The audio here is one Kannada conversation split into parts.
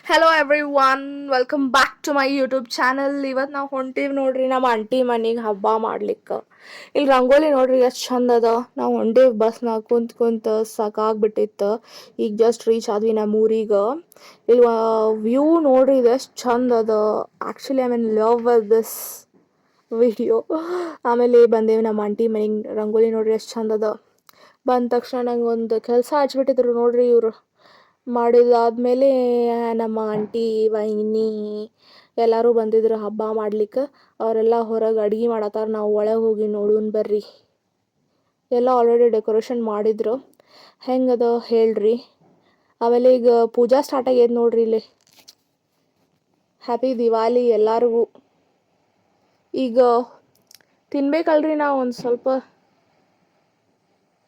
Hello everyone, welcome back to my YouTube channel. ಇವತ್ತು ನಾವು ಹೊಂಟೀವಿ ನೋಡ್ರಿ ನಮ್ಮ ಆಂಟಿ ಮನೆಗೆ ಹಬ್ಬ ಮಾಡ್ಲಿಕ್ಕೆ. ಇಲ್ಲಿ ರಂಗೋಲಿ ನೋಡ್ರಿ ಎಷ್ಟು ಚಂದ ಅದ. ನಾವು ಹೊಂಟೀವಿ ಬಸ್ನಾಗ ಕುಂತ ಸಾಕಾಗ್ಬಿಟ್ಟಿತ್ತು. ಈಗ ಜಸ್ಟ್ ರೀಚ್ ಆದ್ವಿ ನಮ್ಮ ಊರಿಗೆ. ಇಲ್ಲಿ ವ್ಯೂ ನೋಡ್ರಿ ಇದು ಎಷ್ಟು ಚಂದ ಅದ. Actually I mean love with this video. ಆಮೇಲೆ ಬಂದೇವಿ ನಮ್ಮ ಆಂಟಿ ಮನೆಗೆ. ರಂಗೋಲಿ ನೋಡ್ರಿ ಎಷ್ಟು ಚಂದ ಅದ. ಬಂದ ತಕ್ಷಣ ನಂಗೆ ಒಂದು ಕೆಲಸ ಹಚ್ಬಿಟ್ಟಿದ್ರು ನೋಡ್ರಿ ಇವರು. ಮಾಡಿದಾದ್ಮೇಲೆ ನಮ್ಮ ಆಂಟಿ ವೈನಿ ಎಲ್ಲರೂ ಬಂದಿದ್ರು ಹಬ್ಬ ಮಾಡ್ಲಿಕ್ಕೆ. ಅವರೆಲ್ಲ ಹೊರಗೆ ಅಡ್ಗೆ ಮಾಡತ್ತಾರ. ನಾವು ಒಳಗೆ ಹೋಗಿ ನೋಡೋಣ ಬರ್ರಿ. ಎಲ್ಲ ಆಲ್ರೆಡಿ ಡೆಕೋರೇಷನ್ ಮಾಡಿದ್ರು. ಹೆಂಗದ ಹೇಳ್ರಿ. ಆಮೇಲೆ ಈಗ ಪೂಜಾ ಸ್ಟಾರ್ಟ್ ಆಗ್ಯದ ನೋಡ್ರಿ ಇಲ್ಲಿ. ಹ್ಯಾಪಿ ದಿವಾಲಿ ಎಲ್ಲರಿಗೂ. ಈಗ ತಿನ್ಬೇಕಲ್ರಿ ನಾವು ಒಂದು ಸ್ವಲ್ಪ.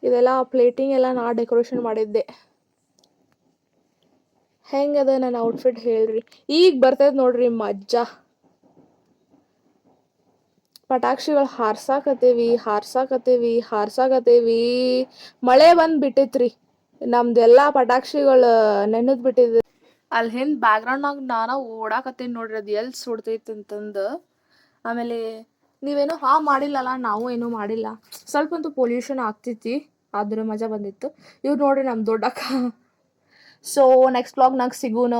ಇದೆಲ್ಲ ಪ್ಲೇಟಿಂಗ್ ಎಲ್ಲ ನಾ ಡೆಕೋರೇಷನ್ ಮಾಡಿದ್ದೆ. ಹೆಂಗದ ನನ್ನ ಔಟ್ಫಿಟ್ ಹೇಳ್ರಿ. ಈಗ ಬರ್ತೈತೆ ನೋಡ್ರಿ ಮಜ್ಜಾ. ಪಟಾಕ್ಷಿಗಳು ಹಾರ್ಸಾಕತ್ತೇವಿ. ಮಳೆ ಬಂದು ಬಿಟ್ಟೈತ್ರಿ. ನಮ್ದೆಲ್ಲ ಪಟಾಕ್ಷಿಗಳು ನೆನೆದ್ ಬಿಟ್ಟಿದ್ವಿ. ಅಲ್ಲಿ ಹಿಂದೆ ಬ್ಯಾಕ್ಗ್ರೌಂಡ್ನಾಗ ನಾನು ಓಡಾಕತ್ತೀನಿ ನೋಡ್ರಿ, ಅದು ಎಲ್ಲಿ ಸುಡ್ತೈತೆ ಅಂತಂದು. ಆಮೇಲೆ ನೀವೇನೋ ಮಾಡಿಲ್ಲಲ್ಲ, ನಾವು ಏನೂ ಮಾಡಿಲ್ಲ. ಸ್ವಲ್ಪ ಅಂತೂ ಪೊಲ್ಯೂಷನ್ ಆಗ್ತೈತಿ, ಆದ್ರೆ ಮಜಾ ಬಂದಿತ್ತು. ಇವ್ರು ನೋಡ್ರಿ ನಮ್ಮ ದೊಡ್ಡಕ್ಕ. ಸೊ ನೆಕ್ಸ್ಟ್ ವ್ಲಾಗ್ನಾಗ ಸಿಗೋಣ.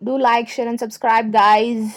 Do like, share and subscribe guys.